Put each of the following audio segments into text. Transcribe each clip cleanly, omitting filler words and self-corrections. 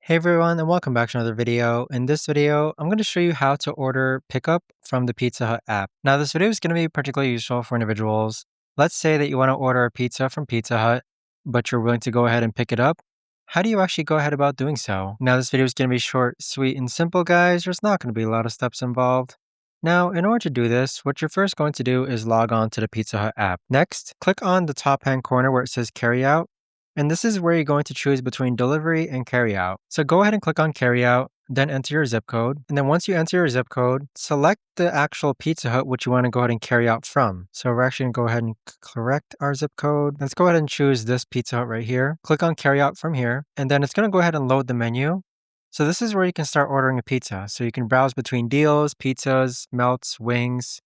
Hey everyone, and welcome back to another video. In this video, I'm going to show you how to order pickup from the Pizza Hut app. Now, this video is going to be particularly useful for individuals. Let's say that you want to order a pizza from Pizza Hut, but you're willing to go ahead and pick it up. How do you actually go ahead about doing so? Now, this video is going to be short, sweet, and simple, guys. There's not going to be a lot of steps involved. Now, in order to do this, what you're first going to do is log on to the Pizza Hut app. Next, click on the top hand corner where it says carry out. And this is where you're going to choose between delivery and carryout. So go ahead and click on carryout, then enter your zip code. And then once you enter your zip code, select the actual Pizza Hut which you want to go ahead and carry out from. So we're actually going to go ahead and correct our zip code. Let's go ahead and choose this Pizza Hut right here. Click on carryout from here, and then it's going to go ahead and load the menu. So this is where you can start ordering a pizza. So you can browse between deals, pizzas, melts, wings,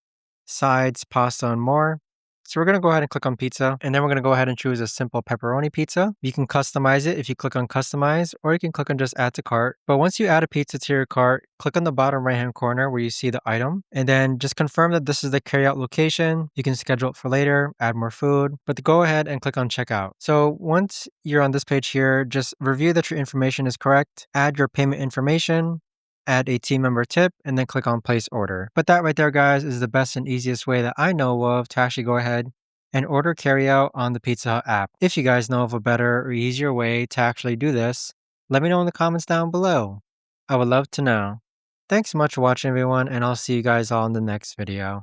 sides, pasta, and more. So we're going to go ahead and click on pizza, and then we're going to go ahead and choose a simple pepperoni pizza. You can customize it if you click on customize, or you can click on just add to cart. But once you add a pizza to your cart, click on the bottom right hand corner where you see the item, and then just confirm that this is the carryout location. You can schedule it for later, add more food, but go ahead and click on checkout. So once you're on this page here, just review that your information is correct, add your payment information, add a team member tip, and then click on place order. But that right there, guys, is the best and easiest way that I know of to actually go ahead and order carryout on the Pizza Hut app. If you guys know of a better or easier way to actually do this, let me know in the comments down below. I would love to know. Thanks so much for watching, everyone, and I'll see you guys all in the next video.